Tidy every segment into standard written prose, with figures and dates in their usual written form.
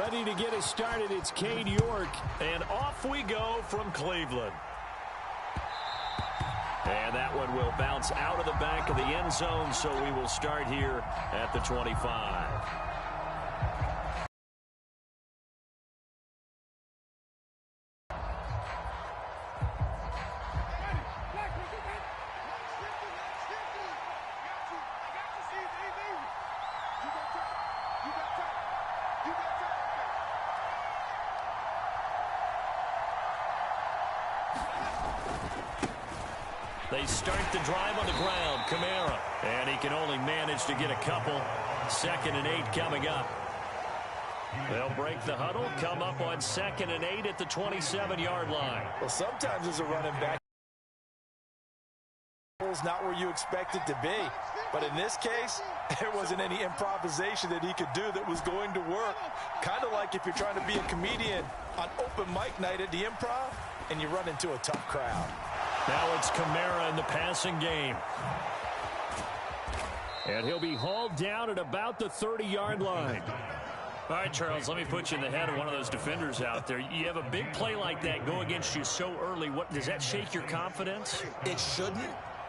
Ready to get us started, it's Cade York. And off we go from Cleveland. And that one will bounce out of the back of the end zone, so we will start here at the 25. They start the drive on the ground. Kamara. And he can only manage to get a couple. 2nd and 8 coming up. They'll break the huddle, come up on 2nd and 8 at the 27-yard line. Well, sometimes as a running back, it's not where you expect it to be. But in this case, there wasn't any improvisation that he could do that was going to work. Kind of like if you're trying to be a comedian on open mic night at the Improv and you run into a tough crowd. Now it's Kamara in the passing game. And he'll be hauled down at about the 30-yard line. All right, Charles, let me put you in the head of one of those defenders out there. You have a big play like that go against you so early. What does that shake your confidence? It shouldn't,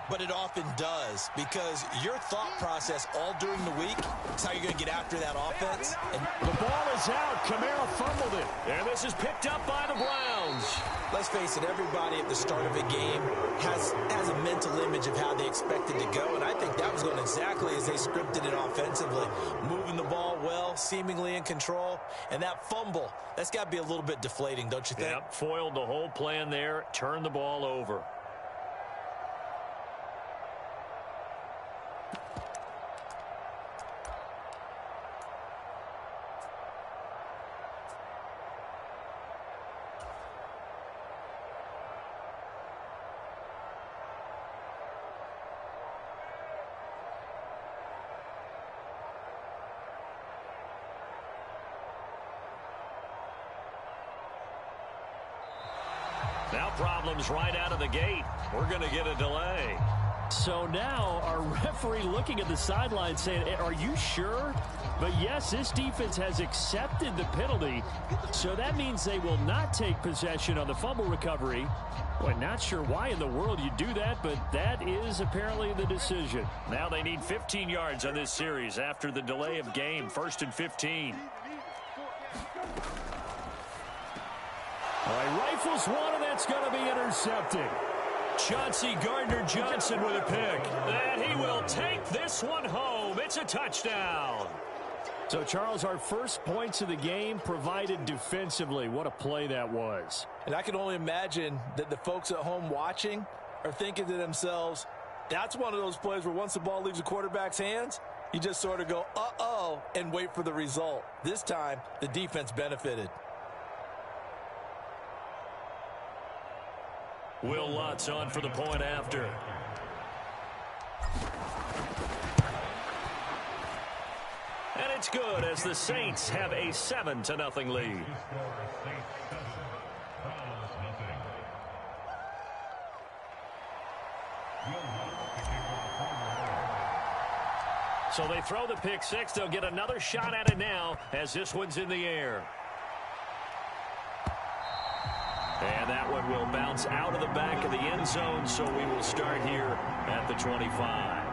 but it often does, because your thought process all during the week is how you're going to get after that offense. And the ball is out. Kamara fumbled it. And this is picked up by the Browns. Let's face it, everybody at the start of a game has a mental image of how they expect it to go, and I think that was going exactly as they scripted it offensively. Moving the ball well, seemingly in control, and that fumble, that's got to be a little bit deflating, don't you think? Yep, foiled the whole plan there, turned the ball over. Now problems right out of the gate. We're going to get a delay. So now our referee looking at the sideline saying, are you sure? But yes, this defense has accepted the penalty. So that means they will not take possession on the fumble recovery. Boy, not sure why in the world you do that, but that is apparently the decision. Now they need 15 yards on this series after the delay of game. 1st and 15. All right, rifles one, and that's going to be intercepted. Chauncey Gardner-Johnson with a pick. And he will take this one home. It's a touchdown. So, Charles, our first points of the game provided defensively. What a play that was. And I can only imagine that the folks at home watching are thinking to themselves, that's one of those plays where once the ball leaves the quarterback's hands, you just sort of go, uh-oh, and wait for the result. This time, the defense benefited. Will Lutz on for the point after. And it's good as the Saints have a 7-0 lead. So they throw the pick six. They'll get another shot at it now as this one's in the air. And that one will bounce out of the back of the end zone, so we will start here at the 25.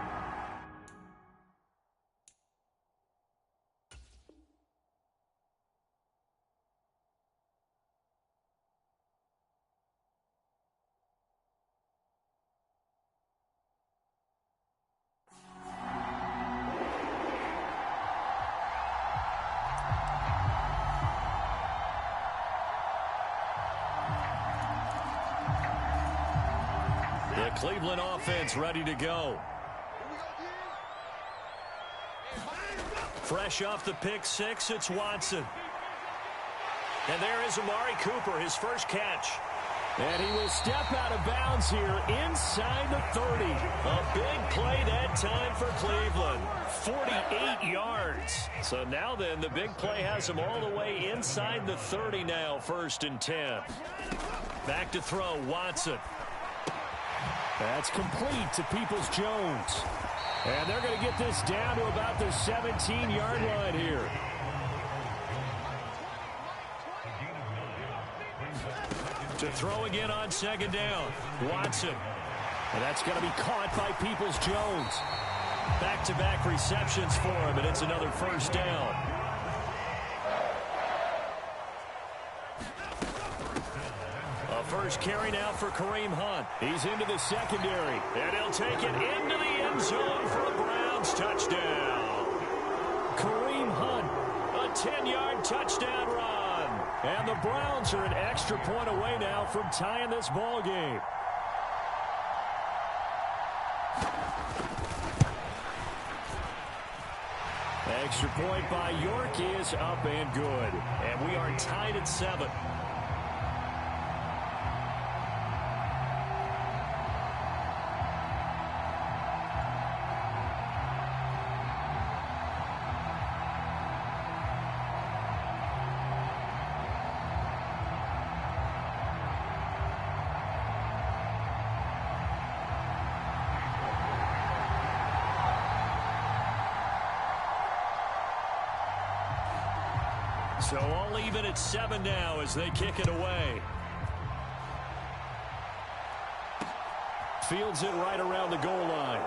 Cleveland offense ready to go. Fresh off the pick six, it's Watson. And there is Amari Cooper, his first catch. And he will step out of bounds here inside the 30. A big play that time for Cleveland. 48 yards. So now then, the big play has him all the way inside the 30 now, 1st and 10. Back to throw, Watson. That's complete to Peoples-Jones. And they're going to get this down to about the 17-yard line here. To throw again on second down. Watson. And that's going to be caught by Peoples-Jones. Back-to-back receptions for him, and it's another first down. A first carry now for Kareem Hunt. He's into the secondary, and he'll take it into the end zone for a Browns touchdown. Kareem Hunt, a 10-yard touchdown run. And the Browns are an extra point away now from tying this ball game. Extra point by York is up and good. And we are tied at 7. So all even at 7 now as they kick it away. Fields it right around the goal line.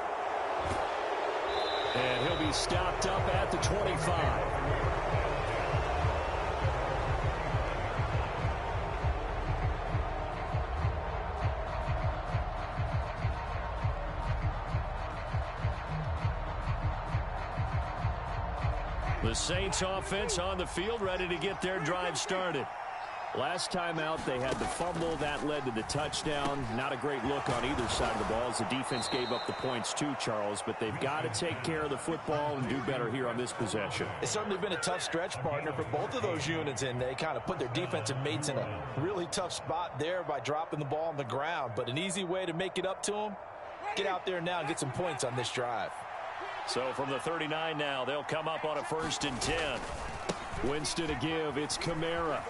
And he'll be stopped up at the 25. The Saints offense on the field, ready to get their drive started. Last time out, they had the fumble. That led to the touchdown. Not a great look on either side of the ball as the defense gave up the points too, Charles. But they've got to take care of the football and do better here on this possession. It's certainly been a tough stretch, partner, for both of those units, and they kind of put their defensive mates in a really tough spot there by dropping the ball on the ground. But an easy way to make it up to them, get out there now and get some points on this drive. So from the 39 now, they'll come up on a 1st and 10. Winston to give. It's Kamara.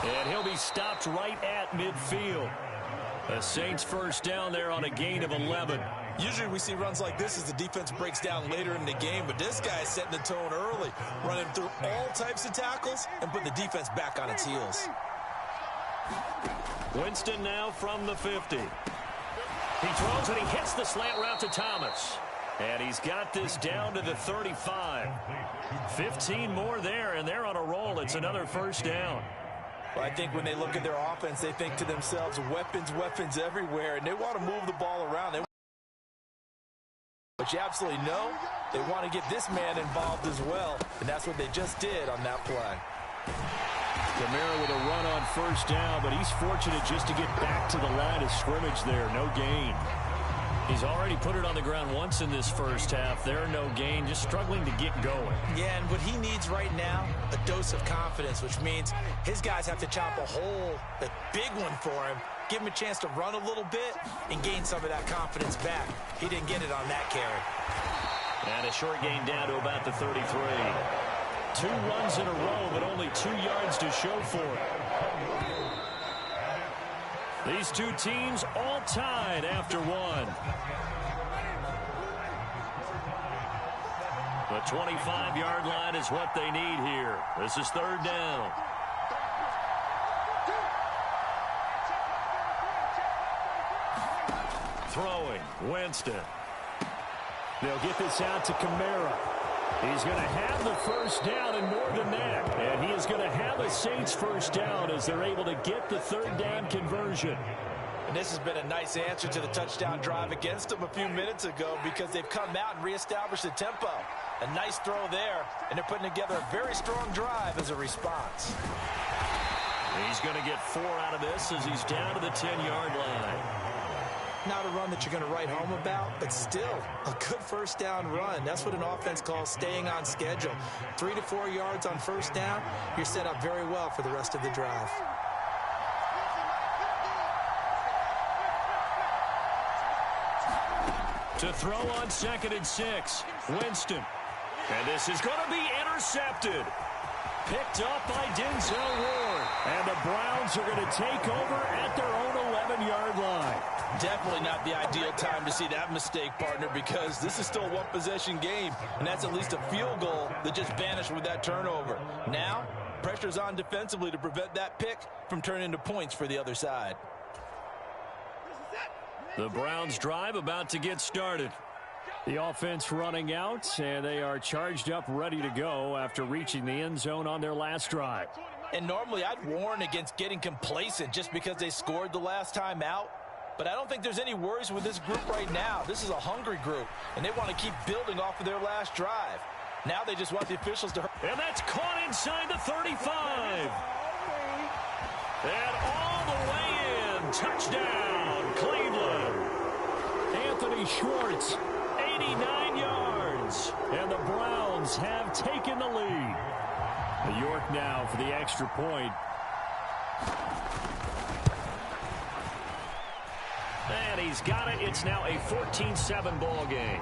And he'll be stopped right at midfield. The Saints first down there on a gain of 11. Usually we see runs like this as the defense breaks down later in the game, but this guy is setting the tone early, running through all types of tackles and putting the defense back on its heels. Winston now from the 50. He throws and he hits the slant route to Thomas. And he's got this down to the 35. 15 more there, and they're on a roll. It's another first down. Well, I think when they look at their offense, they think to themselves, weapons, weapons everywhere, and they want to move the ball around. But you absolutely know they want to get this man involved as well, and that's what they just did on that play. Kamara with a run on 1st down, but he's fortunate just to get back to the line of scrimmage there. No gain. He's already put it on the ground once in this first half. There, no gain, just struggling to get going. Yeah, and what he needs right now, a dose of confidence, which means his guys have to chop a hole, a big one for him, give him a chance to run a little bit and gain some of that confidence back. He didn't get it on that carry. And a short gain down to about the 33. 2 runs in a row, but only 2 yards to show for it. These two teams all tied after 1. The 25-yard line is what they need here. This is 3rd down. Throwing, Winston. They'll get this out to Kamara. He's going to have the first down and more than that. And he is going to have a Saints first down as they're able to get the 3rd down conversion. And this has been a nice answer to the touchdown drive against them a few minutes ago because they've come out and reestablished the tempo. A nice throw there, and they're putting together a very strong drive as a response. He's going to get 4 out of this as he's down to the 10-yard line. Not a run that you're going to write home about, but still a good first down run. That's what an offense calls staying on schedule. 3 to 4 yards on first down, you're set up very well for the rest of the drive. To throw on 2nd and 6, Winston. And this is going to be intercepted. Picked up by Denzel Ward. And the Browns are going to take over at their own 11-yard line. Definitely not the ideal time to see that mistake, partner, because this is still a one-possession game, and that's at least a field goal that just vanished with that turnover. Now, pressure's on defensively to prevent that pick from turning into points for the other side. The Browns drive about to get started. The offense running out, and they are charged up, ready to go after reaching the end zone on their last drive. And normally I'd warn against getting complacent just because they scored the last time out. But I don't think there's any worries with this group right now. This is a hungry group, and they want to keep building off of their last drive. Now they just want the officials to hurt. And that's caught inside the 35. And all the way in. Touchdown, Cleveland. Anthony Schwartz, 89 yards. And the Browns have taken the lead. New York now for the extra point. And he's got it. It's now a 14-7 ball game.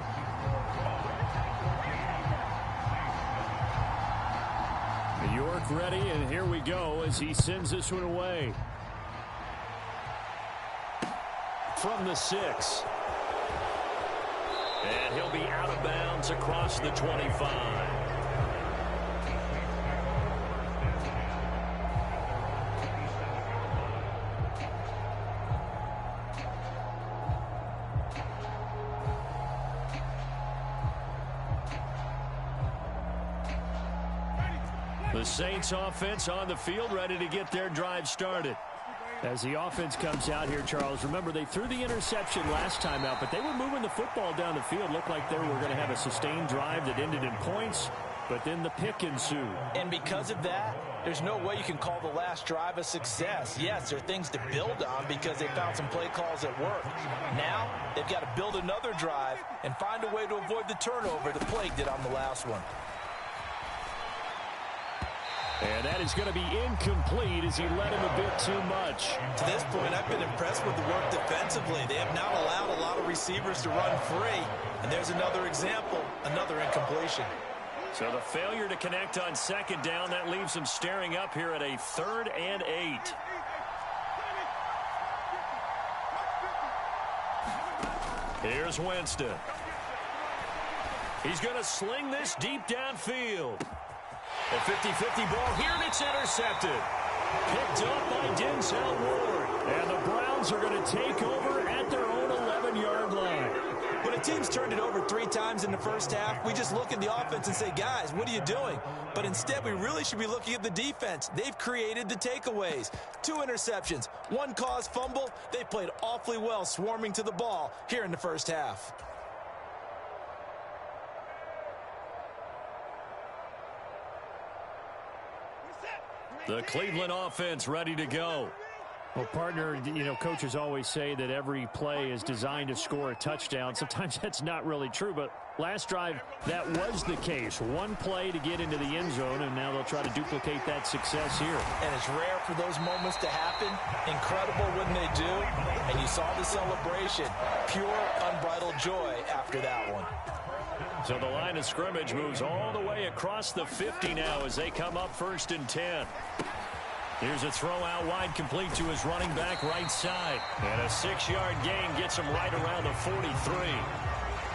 New York ready, and here we go as he sends this one away. From the 6. And he'll be out of bounds across the 25. The Saints offense on the field, ready to get their drive started. As the offense comes out here, Charles, remember they threw the interception last time out, but they were moving the football down the field. Looked like they were going to have a sustained drive that ended in points, but then the pick ensued. And because of that, there's no way you can call the last drive a success. Yes, there are things to build on because they found some play calls that work. Now, they've got to build another drive and find a way to avoid the turnover the plague did on the last one. And that is going to be incomplete as he led him a bit too much. To this point, I've been impressed with the work defensively. They have not allowed a lot of receivers to run free. And there's another example, another incompletion. So the failure to connect on second down, that leaves them staring up here at a 3rd and 8. Here's Winston. He's going to sling this deep downfield. A 50-50 ball here, and it's intercepted. Picked up by Denzel Ward. And the Browns are going to take over at their own 11-yard line. When a team's turned it over 3 times in the first half, we just look at the offense and say, guys, what are you doing? But instead, we really should be looking at the defense. They've created the takeaways. 2 interceptions, 1 caused fumble. They played awfully well swarming to the ball here in the first half. The Cleveland offense ready to go. Well, partner, you know, coaches always say that every play is designed to score a touchdown. Sometimes that's not really true, but last drive, that was the case. 1 play to get into the end zone, and now they'll try to duplicate that success here. And it's rare for those moments to happen. Incredible when they do. And you saw the celebration. Pure, unbridled joy after that one. So the line of scrimmage moves all the way across the 50 now as they come up 1st and 10. Here's a throw out wide, complete to his running back right side. And a 6-yard gain gets him right around the 43.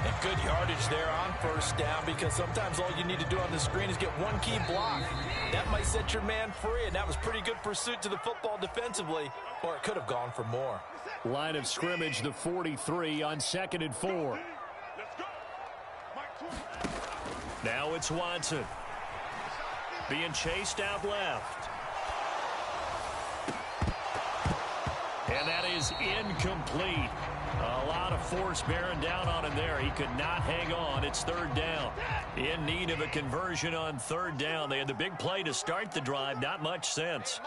And good yardage there on 1st down, because sometimes all you need to do on the screen is get 1 key block. That might set your man free, and that was pretty good pursuit to the football defensively, or it could have gone for more. Line of scrimmage, the 43 on 2nd and 4. Now it's Watson. Being chased out left. And that is incomplete. A lot of force bearing down on him there. He could not hang on. It's 3rd down. In need of a conversion on 3rd down. They had the big play to start the drive. Not much sense.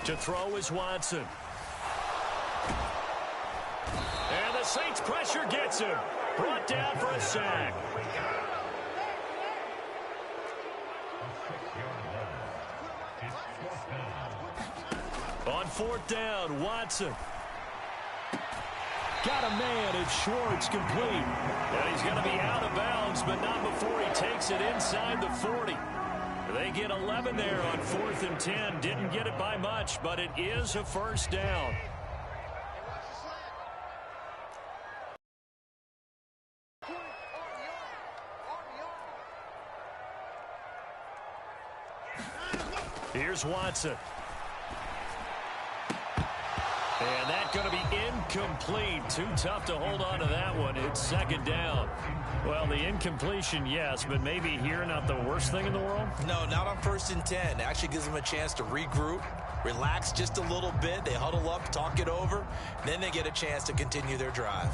To throw is Watson. And the Saints pressure gets him. Brought down for a sack. On 4th down, Watson. Got a man, and Schwartz complete. And he's going to be out of bounds, but not before he takes it inside the 40. They get 11 there on 4th and 10. Didn't get it by much, but it is a 1st down. Here's Watson. And that's going to be incomplete. Too tough to hold on to that one. It's second down. Well, the incompletion, yes, but maybe here not the worst thing in the world? No, not on 1st and 10. It actually gives them a chance to regroup, relax just a little bit. They huddle up, talk it over, then they get a chance to continue their drive.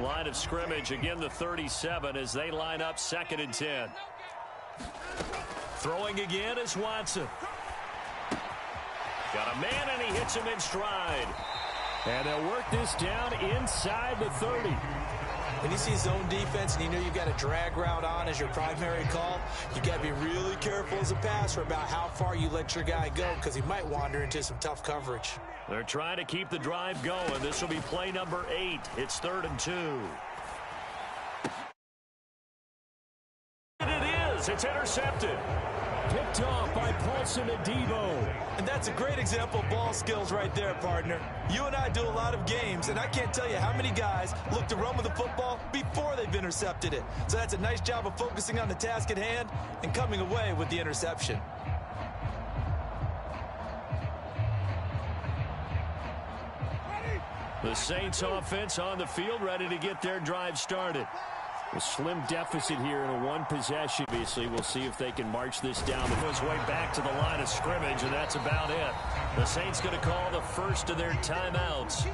Line of scrimmage, again the 37 as they line up 2nd and 10. Throwing again is Watson. Got a man and he hits him in stride. And they'll work this down inside the 30. When you see zone defense and you know you've got a drag route on as your primary call, you got to be really careful as a passer about how far you let your guy go because he might wander into some tough coverage. They're trying to keep the drive going. This will be play number 8. It's 3rd and 2. And it is. It's intercepted. Picked off by Paulson Adebo. And that's a great example of ball skills right there, partner. You and I do a lot of games, and I can't tell you how many guys look to run with the football before they've intercepted it. So that's a nice job of focusing on the task at hand and coming away with the interception. The Saints offense on the field, ready to get their drive started. A slim deficit here in a one possession. Obviously, we'll see if they can march this down. His way back to the line of scrimmage, and that's about it. The Saints going to call the first of their timeouts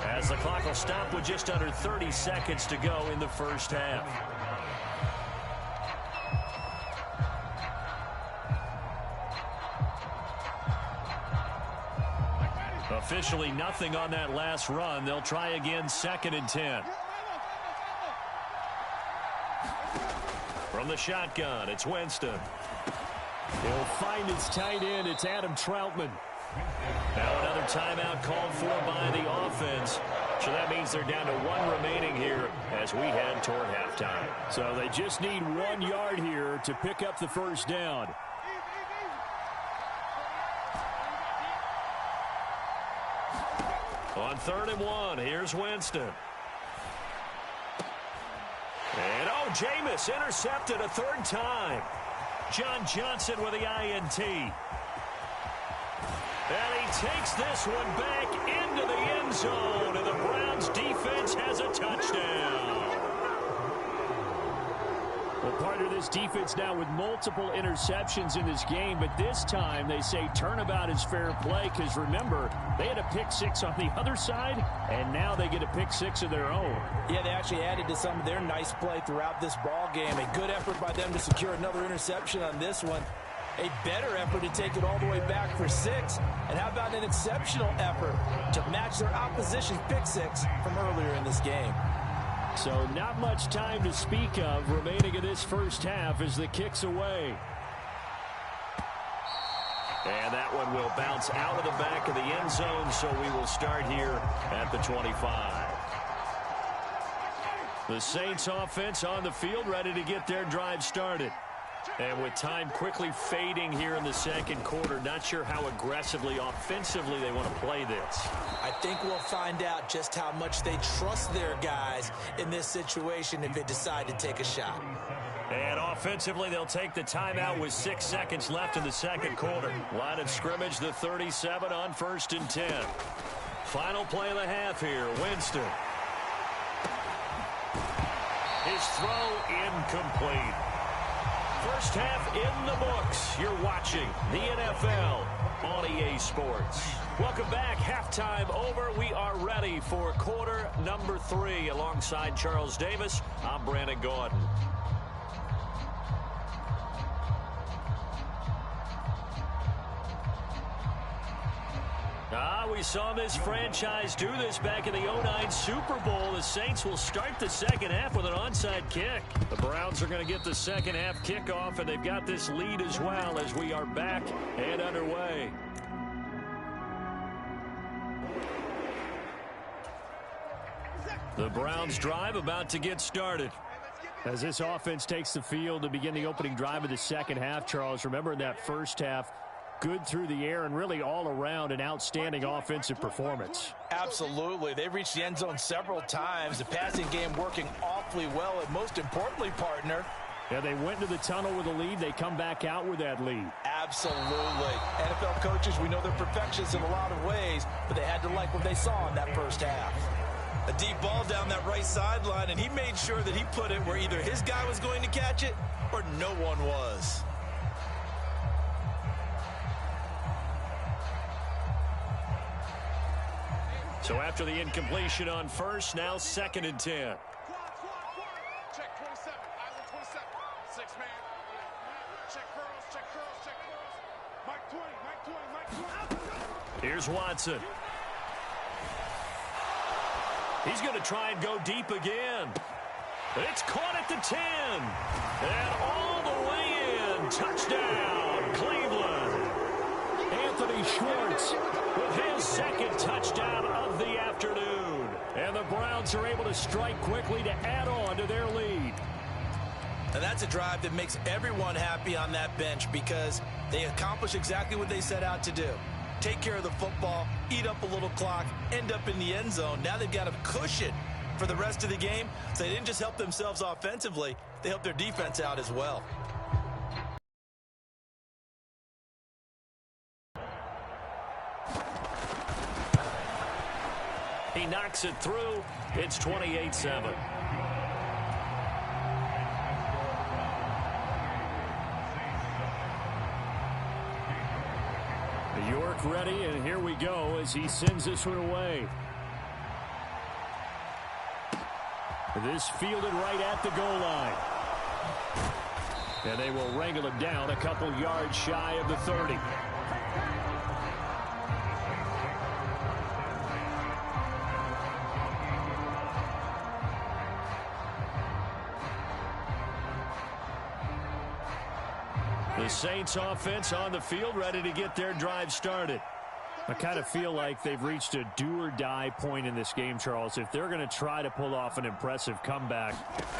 as the clock will stop with just under 30 seconds to go in the first half. Officially nothing on that last run. They'll try again 2nd and 10. From the shotgun, it's Winston. He'll find his tight end. It's Adam Troutman. Now another timeout called for by the offense. So that means they're down to 1 remaining here as we head toward halftime. So they just need 1 yard here to pick up the first down. On 3rd and 1, here's Winston. And, oh, Jameis intercepted a 3rd time. John Johnson with the INT. And he takes this one back into the end zone, and the Browns defense has a touchdown. Well, partner, this defense now with multiple interceptions in this game, but this time they say turnabout is fair play because, remember, they had a pick-6 on the other side, and now they get a pick-6 of their own. Yeah, they actually added to some of their nice play throughout this ball game. A good effort by them to secure another interception on this one. A better effort to take it all the way back for 6. And how about an exceptional effort to match their opposition's pick-6 from earlier in this game? So not much time to speak of remaining in this first half as the kick's away. And that one will bounce out of the back of the end zone, so we will start here at the 25. The Saints offense on the field, ready to get their drive started. And with time quickly fading here in the second quarter, not sure how aggressively, offensively they want to play this. I think we'll find out just how much they trust their guys in this situation if they decide to take a shot. And offensively, they'll take the timeout with 6 seconds left in the second quarter. Line of scrimmage, the 37 on 1st and 10. Final play of the half here, Winston. His throw incomplete. First half in the books. You're watching the NFL on EA Sports. Welcome back. Halftime over. We are ready for quarter number 3. Alongside Charles Davis, I'm Brandon Gordon. We saw this franchise do this back in the 09 Super Bowl. The Saints will start the second half with an onside kick. The Browns are going to get the second half kickoff, and they've got this lead as well as we are back and underway. The Browns drive about to get started. As this offense takes the field to begin the opening drive of the second half, Charles, remember in that first half, good through the air and really all around an outstanding offensive performance. Absolutely. They reached the end zone several times. The passing game working awfully well. And most importantly, partner, yeah, they went into the tunnel with a lead. They come back out with that lead. Absolutely. NFL coaches, we know they're perfectionists in a lot of ways, but they had to like what they saw in that first half. A deep ball down that right sideline, and he made sure that he put it where either his guy was going to catch it or no one was. So after the incompletion on first, now 2nd and 10. Check 27, island 27, 6-man. Check curls, check curls, check curls. Mike 20, Mike 20, Mike 20. Here's Watson. He's going to try and go deep again. It's caught at the 10. And all the way in. Touchdown, Cleveland. Anthony Schwartz with his 2nd touchdown of the afternoon. And the Browns are able to strike quickly to add on to their lead. And that's a drive that makes everyone happy on that bench because they accomplish exactly what they set out to do. Take care of the football, eat up a little clock, end up in the end zone. Now they've got a cushion for the rest of the game. So they didn't just help themselves offensively, they helped their defense out as well. He knocks it through. It's 28-7. York ready, and here we go as he sends this one away. This fielded right at the goal line. And they will wrangle him down a couple yards shy of the 30. The Saints offense on the field ready to get their drive started. I kind of feel like they've reached a do-or-die point in this game, Charles. If they're going to try to pull off an impressive comeback,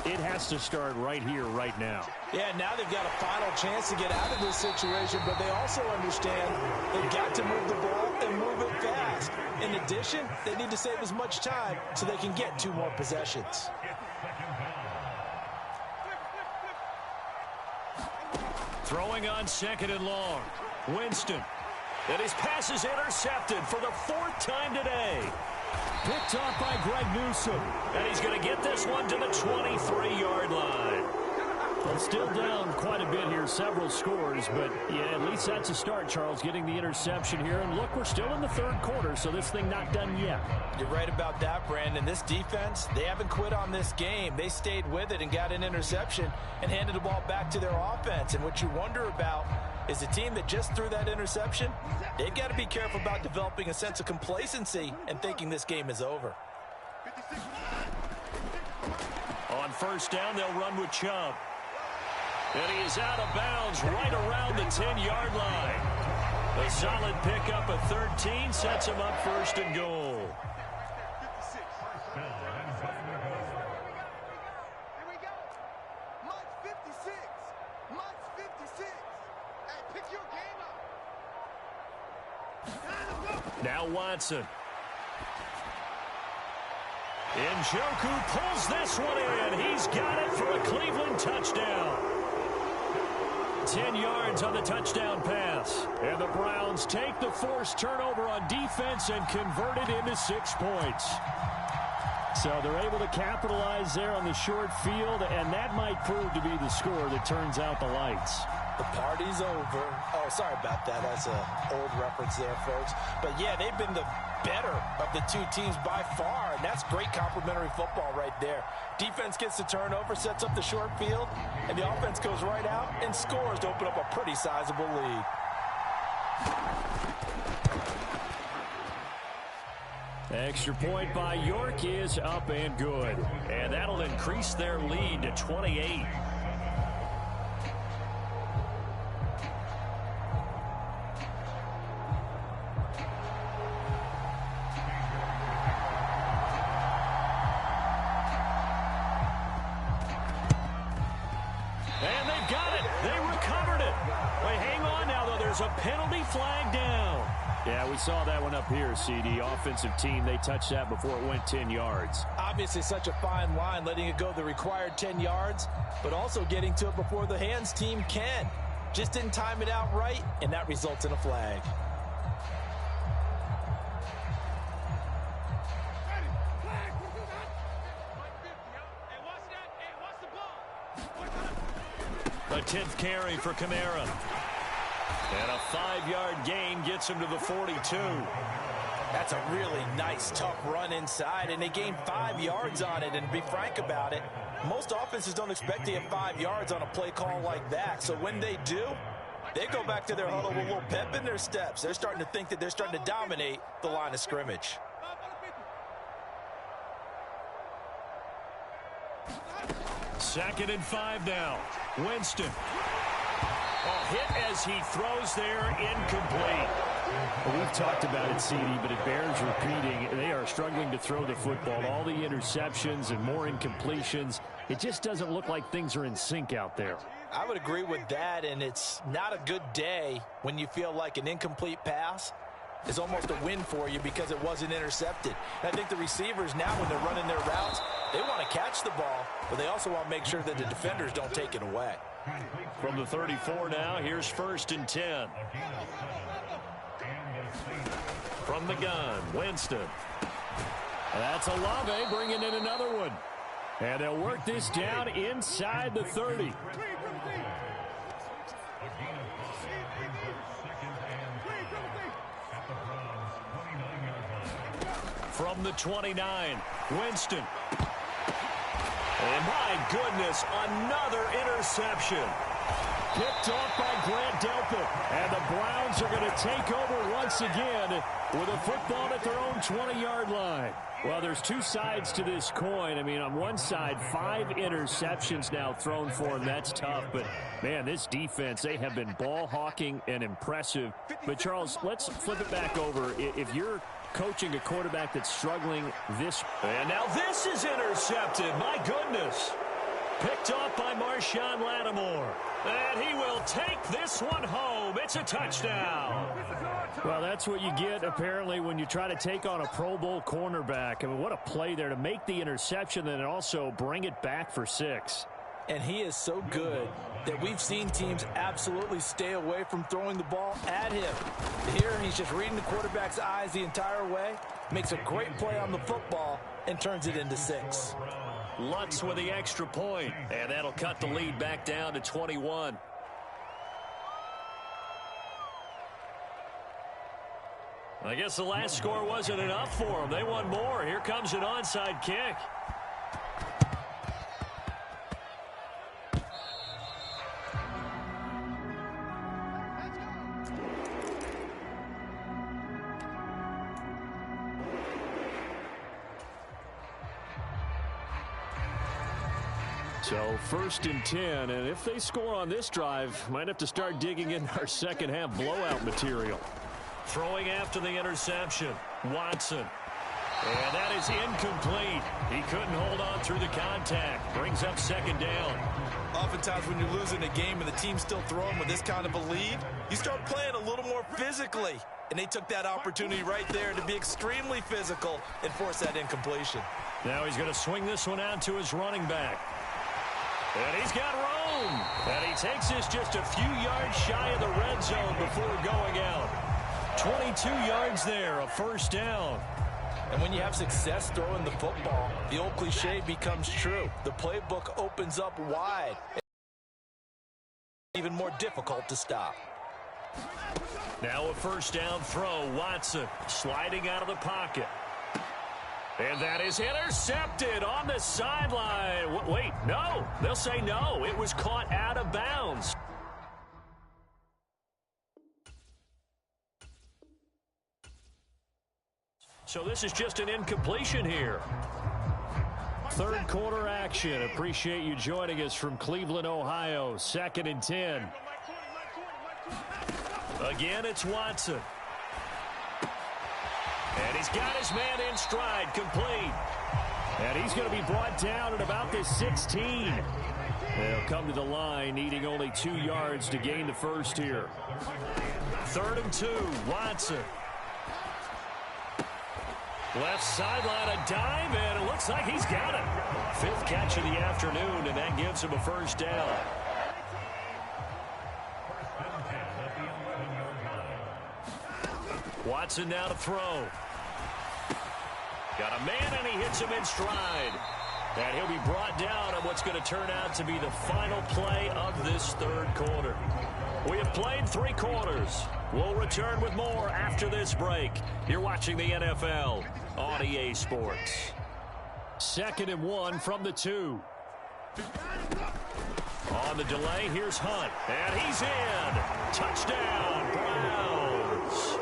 it has to start right here, right now. Yeah, now they've got a final chance to get out of this situation, but they also understand they've got to move the ball and move it fast. In addition, they need to save as much time so they can get 2 more possessions. Throwing on 2nd and long. Winston. And his pass is intercepted for the 4th time today. Picked off by Greg Newsome. And he's going to get this one to the 23-yard line. Well, still down quite a bit here, several scores, but yeah, at least that's a start, Charles, getting the interception here. And look, we're still in the 3rd quarter, so this thing not done yet. You're right about that, Brandon. This defense, they haven't quit on this game. They stayed with it and got an interception and handed the ball back to their offense. And what you wonder about is the team that just threw that interception, they've got to be careful about developing a sense of complacency and thinking this game is over. On 1st down, they'll run with Chubb. And he is out of bounds right around the 10-yard line. A solid pickup of 13 sets him up 1st and goal. Here we go. Mike 56. Mike 56. Hey, pick your game up. Now Watson. Njoku pulls this one in. He's got it for a Cleveland touchdown. 10 yards on the touchdown pass. And the Browns take the forced turnover on defense and convert it into 6 points. So they're able to capitalize there on the short field, and that might prove to be the score that turns out the lights. The party's over. Oh, sorry about that. That's an old reference there, folks. But, yeah, they've been the better of the 2 teams by far, and that's great complimentary football right there. Defense gets the turnover, sets up the short field, and the offense goes right out and scores to open up a pretty sizable lead. Extra point by York is up and good. And that'll increase their lead to 28. there's a penalty flag down. Yeah, we saw that one up here, CD. Offensive team, they touched that before it went 10 yards. Obviously such a fine line, letting it go the required 10 yards, but also getting to it before the hands team can. Just didn't time it out right, and that results in a flag. A 10th carry for Kamara. And a 5-yard gain gets him to the 42. That's a really nice, tough run inside, and they gained 5 yards on it. And to be frank about it, most offenses don't expect to get 5 yards on a play call like that. So when they do, they go back to their huddle with a little pep in their steps. They're starting to think that they're starting to dominate the line of scrimmage. Second and 5 now. Winston. A hit as he throws there, incomplete. Well, we've talked about it, CD, but it bears repeating. They are struggling to throw the football. All the interceptions and more incompletions. It just doesn't look like things are in sync out there. I would agree with that, and it's not a good day when you feel like an incomplete pass is almost a win for you because it wasn't intercepted. And I think the receivers now, when they're running their routes, they want to catch the ball, but they also want to make sure that the defenders don't take it away. From the 34 now, here's 1st and 10. From the gun, Winston. That's Olave bringing in another one. And they'll work this down inside the 30. From the 29, Winston. And my goodness, another interception. Picked off by Grant Delpit. And the Browns are going to take over once again with a football at their own 20-yard line. Well, there's two sides to this coin. I mean, on one side, 5 interceptions now thrown for him. That's tough. But, man, this defense, they have been ball hawking and impressive. But, Charles, let's flip it back over. If you're coaching a quarterback that's struggling this. And now this is intercepted. My goodness. Picked off by Marshawn Lattimore. And he will take this one home. It's a touchdown. Well, that's what you get, apparently, when you try to take on a Pro Bowl cornerback. I mean, what a play there to make the interception and then also bring it back for 6. And he is so good that we've seen teams absolutely stay away from throwing the ball at him. Here, he's just reading the quarterback's eyes the entire way, makes a great play on the football, and turns it into 6. Lutz with the extra point, and that'll cut the lead back down to 21. I guess the last score wasn't enough for them. They want more. Here comes an onside kick. So 1st and 10, and if they score on this drive, might have to start digging in our second half blowout material. Throwing after the interception, Watson. And that is incomplete. He couldn't hold on through the contact. Brings up 2nd down. Oftentimes when you're losing a game and the team's still throwing with this kind of a lead, you start playing a little more physically. And they took that opportunity right there to be extremely physical and force that incompletion. Now he's going to swing this one out to his running back. And he's got room. And he takes this just a few yards shy of the red zone before going out. 22 yards there, a 1st down. And when you have success throwing the football, the old cliche becomes true. The playbook opens up wide. Even more difficult to stop. Now a 1st down throw. Watson sliding out of the pocket. And that is intercepted on the sideline. Wait, no. They'll say no. It was caught out of bounds. So this is just an incompletion here. 3rd quarter action. Appreciate you joining us from Cleveland, Ohio. 2nd and 10. Again, it's Watson. And he's got his man in stride, complete. And he's going to be brought down at about the 16. They'll come to the line, needing only 2 yards to gain the first here. 3rd and 2, Watson. Left sideline, a dive, and it looks like he's got it. 5th catch of the afternoon, and that gives him a first down. Watson now to throw. Got a man, and he hits him in stride. And he'll be brought down on what's going to turn out to be the final play of this 3rd quarter. We have played 3 quarters. We'll return with more after this break. You're watching the NFL on EA Sports. 2nd and 1 from the 2. On the delay, here's Hunt. And he's in. Touchdown, Browns.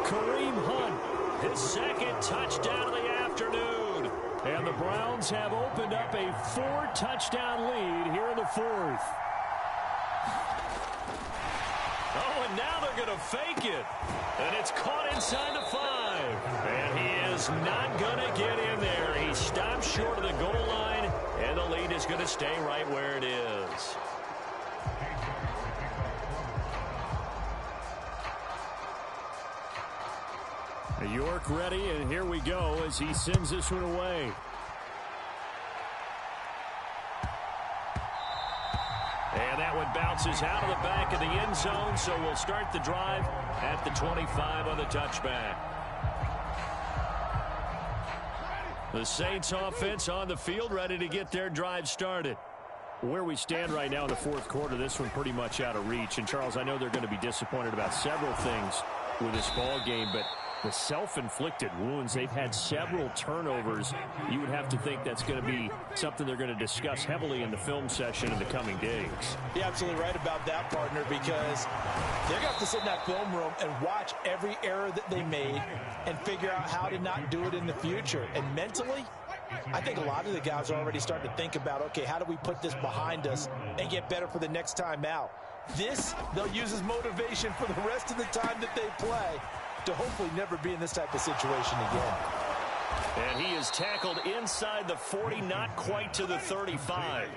Kareem Hunt, His 2nd touchdown of the afternoon. and the Browns have opened up a 4-touchdown lead here in the 4th. Oh, and now they're going to fake it. And it's caught inside the 5. And he is not going to get in there. He stops short of the goal line, and the lead is going to stay right where it is. York ready, and here we go as he sends this one away. And that one bounces out of the back of the end zone, so we'll start the drive at the 25 on the touchback. The Saints offense on the field ready to get their drive started. Where we stand right now in the 4th quarter, this one pretty much out of reach. And, Charles, I know they're going to be disappointed about several things with this ball game, but the self-inflicted wounds, they've had several turnovers. You would have to think that's going to be something they're going to discuss heavily in the film session in the coming days. You're absolutely right about that, partner, because they're going to have to sit in that film room and watch every error that they made and figure out how to not do it in the future. And mentally, I think a lot of the guys are already starting to think about, okay, how do we put this behind us and get better for the next time out? This, they'll use as motivation for the rest of the time that they play to hopefully never be in this type of situation again. And he is tackled inside the 40, not quite to the 35.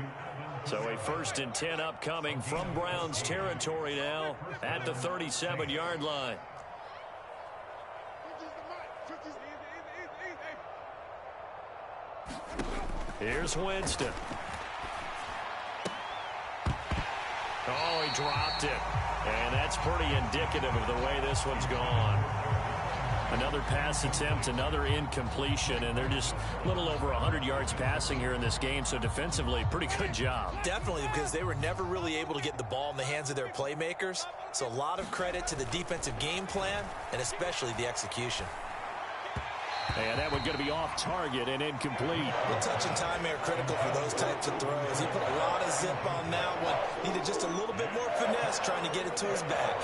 So a 1st and 10 upcoming from Browns territory now at the 37-yard line. Here's Winston. Oh, he dropped it. And that's pretty indicative of the way this one's gone. Another pass attempt, another incompletion, and they're just a little over 100 yards passing here in this game, so defensively, pretty good job. Definitely, because they were never really able to get the ball in the hands of their playmakers. So a lot of credit to the defensive game plan and especially the execution. And that one going to be off target and incomplete. The touch and time are critical for those types of throws. He put a lot of zip on that one. Needed just a little bit more finesse trying to get it to his back.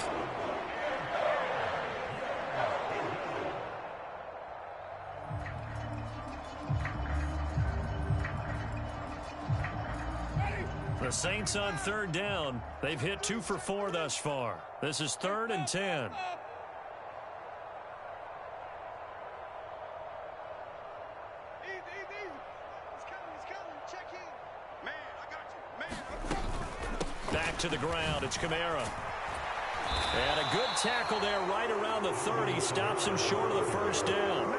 The Saints on 3rd down. They've hit 2 for 4 thus far. This is 3rd and 10. Back to the ground. It's Kamara. And a good tackle there right around the 30. Stops him short of the 1st down.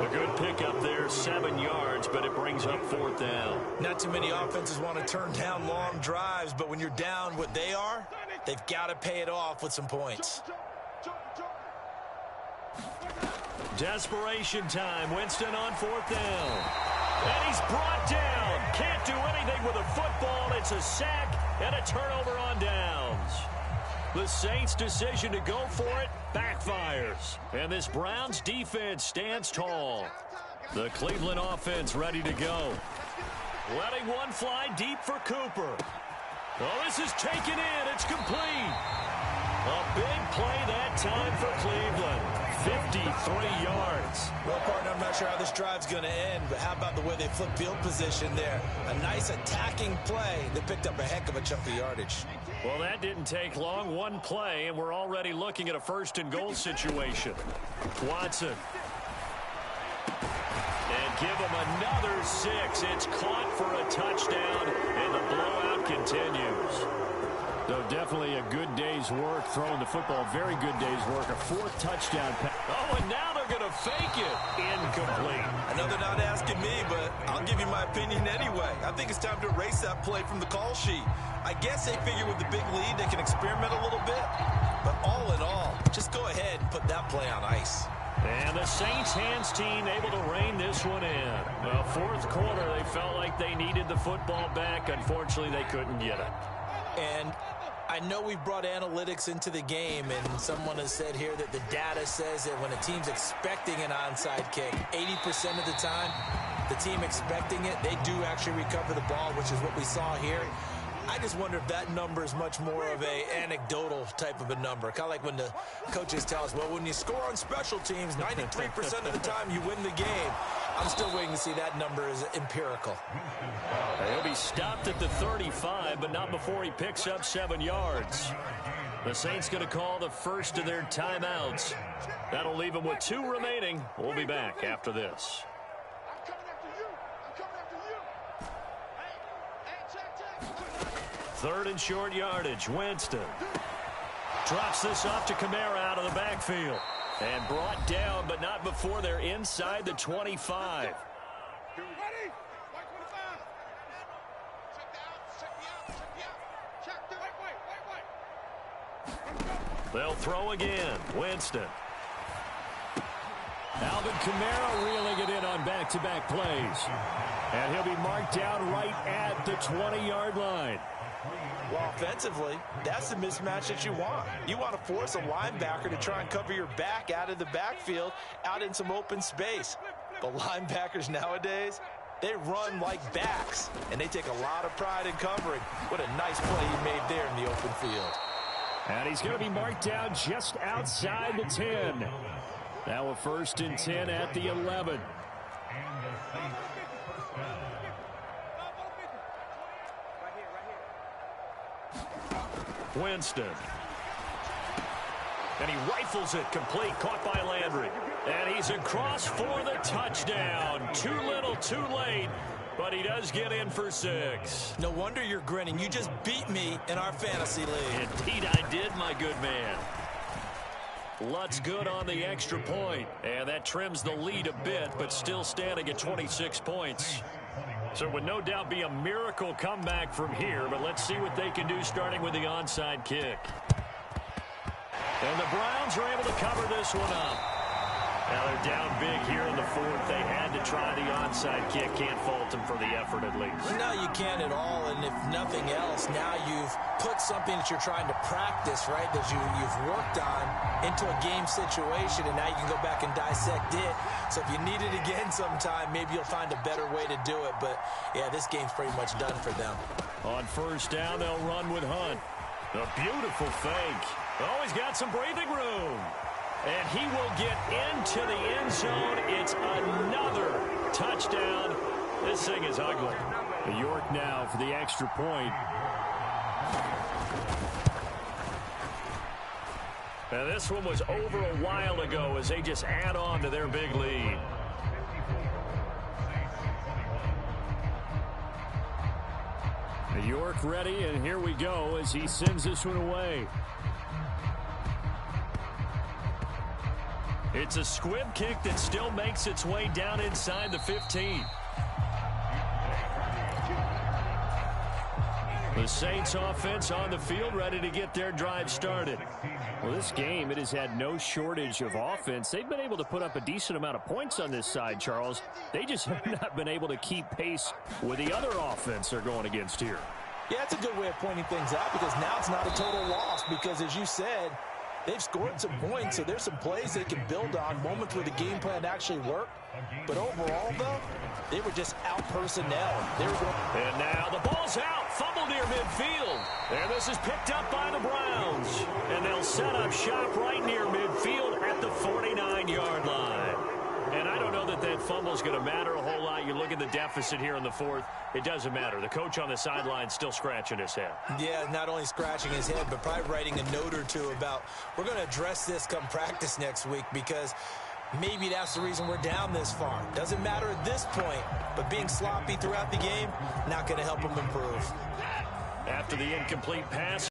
A good pickup there, 7 yards, but it brings up 4th down. Not too many offenses want to turn down long drives, but when you're down what they are, they've got to pay it off with some points. Desperation time. Winston on 4th down. And he's brought down. Can't do anything with a football. It's a sack and a turnover on downs. The Saints' decision to go for it backfires. And this Browns defense stands tall. The Cleveland offense ready to go. Letting one fly deep for Cooper. Oh, this is taken in. It's complete. A big play that time for Cleveland. 53 yards. Well, partner, I'm not sure how this drive's going to end, but how about the way they flip field position there? A nice attacking play that picked up a heck of a chunk of yardage. Well, that didn't take long. One play, and we're already looking at a 1st and goal situation. Watson. And give them another 6. It's caught for a touchdown, and the blowout continues. So definitely a good day's work throwing the football. Very good day's work. A 4th touchdown pass. Oh, and now they're going to fake it. Incomplete. I know they're not asking me, but I'll give you my opinion anyway. I think it's time to erase that play from the call sheet. I guess they figure with the big lead they can experiment a little bit. But all in all, just go ahead and put that play on ice. And the Saints hands team able to rein this one in. Well, 4th quarter, they felt like they needed the football back. Unfortunately, they couldn't get it. And I know we've brought analytics into the game, and someone has said here that the data says that when a team's expecting an onside kick, 80% of the time, the team expecting it, they do actually recover the ball, which is what we saw here. I just wonder if that number is much more of a anecdotal type of a number. Kind of like when the coaches tell us, well, when you score on special teams, 93% of the time you win the game. I'm still waiting to see that number is empirical. He'll be stopped at the 35, but not before he picks up 7 yards. The Saints going to call the first of their timeouts. That'll leave them with 2 remaining. We'll be back after this. I'm coming after you. I'm coming after you. Hey, check. 3rd and short yardage. Winston drops this off to Kamara out of the backfield. And brought down, but not before they're inside the 25. Ready? White 25. Check the out. Check the out. Check the out. Check the white. They'll throw again. Winston. Alvin Kamara reeling it in on back-to-back plays. And he'll be marked down right at the 20-yard line. Well, offensively, that's the mismatch that you want. You want to force a linebacker to try and cover your back out of the backfield, out in some open space. But linebackers nowadays, they run like backs, and they take a lot of pride in covering. What a nice play he made there in the open field. And he's going to be marked down just outside the 10. Now a 1st and 10 at the 11. Winston. And he rifles it complete, caught by Landry. And he's across for the touchdown. Too little, too late, but he does get in for 6. No wonder you're grinning. You just beat me in our fantasy league. Indeed I did, my good man. Lutz good on the extra point. And that trims the lead a bit, but still standing at 26 points. So it would no doubt be a miracle comeback from here, but let's see what they can do starting with the onside kick. And the Browns are able to cover this one up. Now they're down big here in the 4th. They had to try the onside kick. Can't fault them for the effort at least. No, you can't at all, and if nothing else, now you've put something that you're trying to practice, right, that you've worked on into a game situation, and now you can go back and dissect it. So if you need it again sometime, maybe you'll find a better way to do it. But, yeah, this game's pretty much done for them. On 1st down, they'll run with Hunt. A beautiful fake. Oh, he's got some breathing room. And he will get into the end zone. It's another touchdown. This thing is ugly. York now for the extra point. And this one was over a while ago as they just add on to their big lead. York ready, and here we go as he sends this one away. It's a squib kick that still makes its way down inside the 15. The Saints offense on the field ready to get their drive started. Well, this game, it has had no shortage of offense. They've been able to put up a decent amount of points on this side, Charles. They just have not been able to keep pace with the other offense they're going against here. Yeah, that's a good way of pointing things out because now it's not a total loss because, as you said, they've scored some points, so there's some plays they can build on, moments where the game plan actually worked. But overall, though, they were just out-personnel. And now the ball's out. Fumble near midfield. And this is picked up by the Browns. And they'll set up shop right near midfield at the 49-yard line. And I don't know that that fumble is going to matter a whole lot. You look at the deficit here in the 4th. It doesn't matter. The coach on the sideline still scratching his head. Yeah, not only scratching his head, but probably writing a note or two about we're going to address this come practice next week because Maybe that's the reason we're down this far. Doesn't matter at this point, but being sloppy throughout the game, not going to help them improve. After the incomplete pass,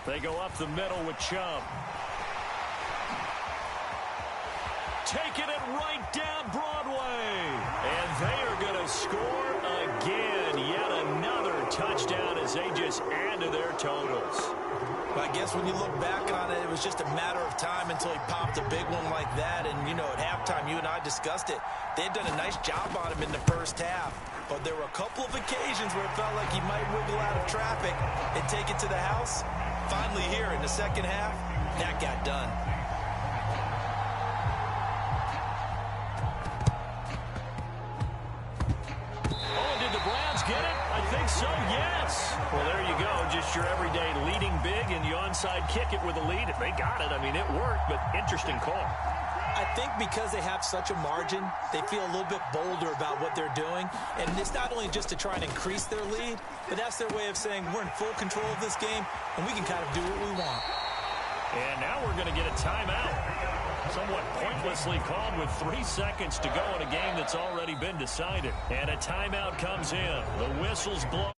they go up the middle with Chubb. Taking it right down Broadway. And they are going to score again. Yet another touchdown as they just add to their totals. I guess when you look back on it, it was just a matter of time until he popped a big one like that. And, you know, at halftime, you and I discussed it. They had done a nice job on him in the first half. But there were a couple of occasions where it felt like he might wiggle out of traffic and take it to the house. Finally here in the second half, that got done. Oh, did the Browns get it? I think so, yes. Well, there you go. Just your everyday leading big, and you onside kick it with a lead. They got it. I mean, it worked, but interesting call. I think because they have such a margin, they feel a little bit bolder about what they're doing. And it's not only just to try and increase their lead, but that's their way of saying we're in full control of this game, and we can kind of do what we want. And now we're going to get a timeout. Somewhat pointlessly called with 3 seconds to go in a game that's already been decided. And a timeout comes in. The whistle's blown.